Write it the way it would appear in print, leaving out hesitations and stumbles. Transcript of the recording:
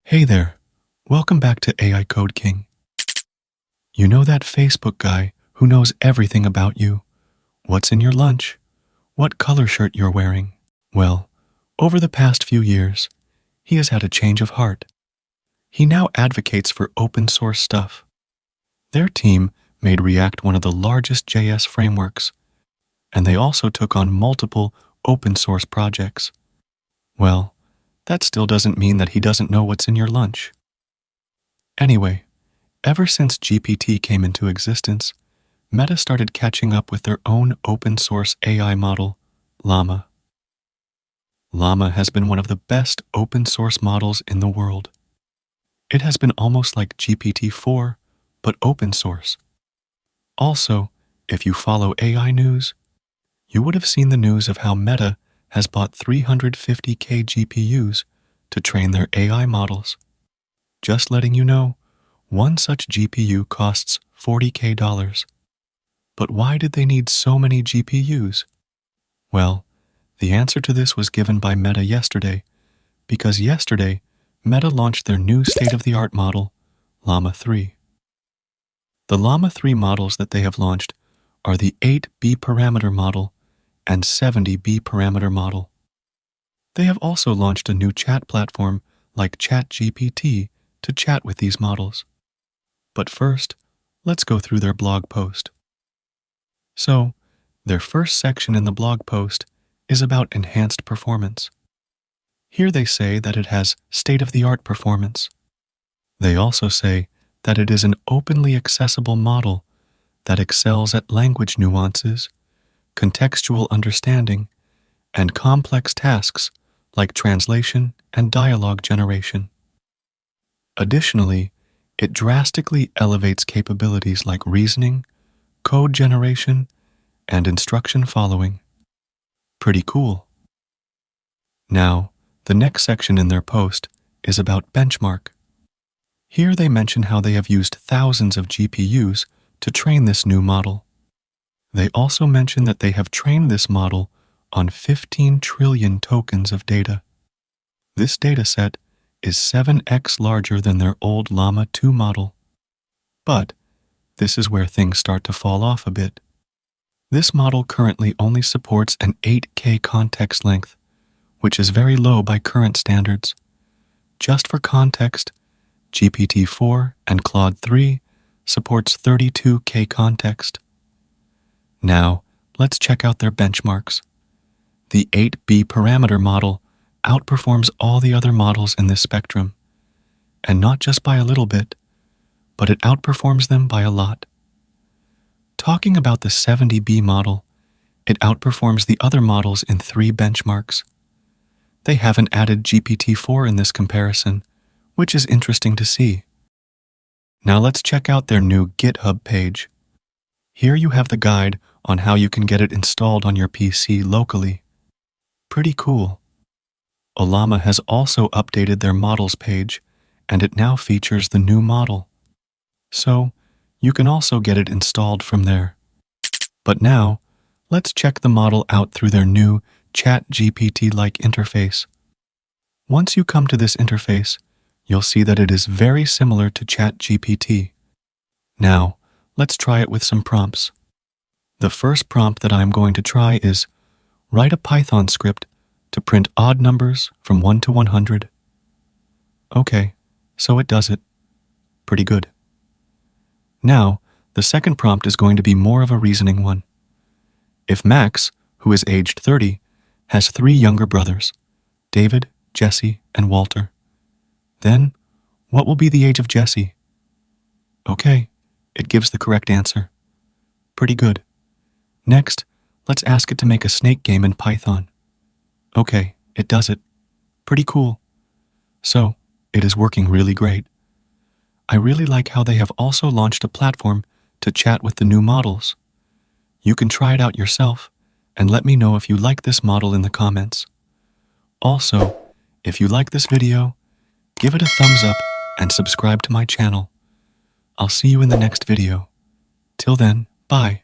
Hey there, welcome back to AI Code King. You know that Facebook guy who knows everything about you? What's in your lunch? What color shirt you're wearing? Well, over the past few years, he has had a change of heart. He now advocates for open source stuff. Their team made React one of the largest JS frameworks, and they also took on multiple open source projects. Well, that still doesn't mean that he doesn't know what's in your lunch. Anyway, ever since GPT came into existence, Meta started catching up with their own open source AI model, Llama. Llama has been one of the best open source models in the world. It has been almost like GPT-4, but open source. Also, if you follow AI news, you would have seen the news of how Meta has bought 350K GPUs to train their AI models. Just letting you know, one such GPU costs $40K. But why did they need so many GPUs? Well, the answer to this was given by Meta yesterday, because yesterday, Meta launched their new state-of-the-art model, Llama 3. The Llama 3 models that they have launched are the 8B parameter model and 70B parameter model. They have also launched a new chat platform like ChatGPT to chat with these models. But first, let's go through their blog post. So, their first section in the blog post is about enhanced performance. Here they say that it has state-of-the-art performance. They also say that it is an openly accessible model that excels at language nuances, contextual understanding, and complex tasks like translation and dialogue generation. Additionally, it drastically elevates capabilities like reasoning, code generation, and instruction following. Pretty cool. Now, the next section in their post is about benchmark. Here they mention how they have used thousands of GPUs to train this new model. They also mention that they have trained this model on 15 trillion tokens of data. This dataset is 7x larger than their old Llama 2 model. But this is where things start to fall off a bit. This model currently only supports an 8K context length, which is very low by current standards. Just for context, GPT-4 and CLAUDE 3 supports 32K context. Now, let's check out their benchmarks. The 8B parameter model outperforms all the other models in this spectrum, and not just by a little bit, but it outperforms them by a lot. Talking about the 70B model, it outperforms the other models in 3 benchmarks. They haven't added GPT-4 in this comparison, which is interesting to see. Now let's check out their new GitHub page. Here you have the guide on how you can get it installed on your PC locally. Pretty cool. Ollama has also updated their models page, and it now features the new model. So, you can also get it installed from there. But now, let's check the model out through their new ChatGPT-like interface. Once you come to this interface, you'll see that it is very similar to ChatGPT. Now, let's try it with some prompts. The first prompt that I'm going to try is, write a Python script to print odd numbers from 1 to 100. Okay, so it does it. Pretty good. Now, the second prompt is going to be more of a reasoning one. If Max, who is aged 30, has 3 younger brothers, David, Jesse, and Walter, then what will be the age of Jesse? Okay, it gives the correct answer. Pretty good. Next, let's ask it to make a snake game in Python. Okay, it does it. Pretty cool. So, it is working really great. I really like how they have also launched a platform to chat with the new models. You can try it out yourself, and let me know if you like this model in the comments. Also, if you like this video, give it a thumbs up and subscribe to my channel. I'll see you in the next video. Till then, bye.